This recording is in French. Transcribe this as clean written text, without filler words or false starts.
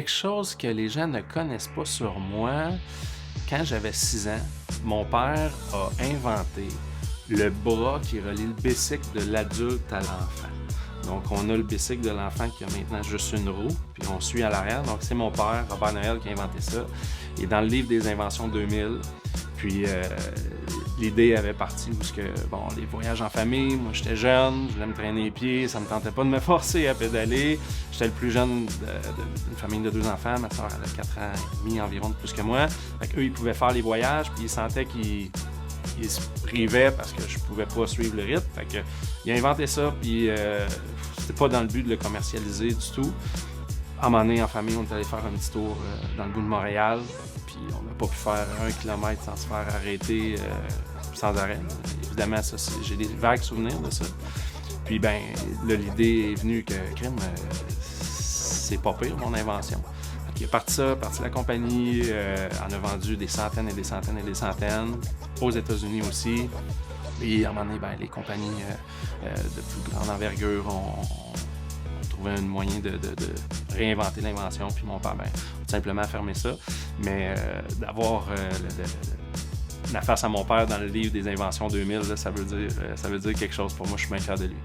Quelque chose que les gens ne connaissent pas sur moi, quand j'avais 6 ans, mon père a inventé le bras qui relie le bicycle de l'adulte à l'enfant. Donc, on a le bicycle de l'enfant qui a maintenant juste une roue, puis on suit à l'arrière. Donc, c'est mon père, Robert Noël, qui a inventé ça. Et dans le livre des inventions 2000, puis l'idée avait parti où les voyages en famille, moi j'étais jeune, je voulais me traîner les pieds, ça me tentait pas de me forcer à pédaler. J'étais le plus jeune d'une famille de 2 enfants, ma soeur avait 4 ans et demi environ de plus que moi. Fait qu'eux, ils pouvaient faire les voyages, puis ils sentaient qu'ils se privaient parce que je pouvais pas suivre le rythme. Fait que, il a inventé ça, puis c'était pas dans le but de le commercialiser du tout. À un moment donné, en famille, on est allé faire un petit tour dans le bout de Montréal, puis on n'a pas pu faire 1 kilomètre sans se faire arrêter sans arrêt. Évidemment, ça, j'ai des vagues souvenirs de ça. Puis là, l'idée est venue que crime, c'est pas pire, mon invention. Il a parti la compagnie, en a vendu des centaines et des centaines et des centaines, aux États-Unis aussi. Et à un moment donné, les compagnies de plus grande envergure ont trouvé un moyen de réinventer l'invention. Puis mon père, tout simplement fermé ça. Mais d'avoir la face à mon père dans le livre des inventions 2000, là, ça veut dire quelque chose pour moi. Je suis bien fier de lui.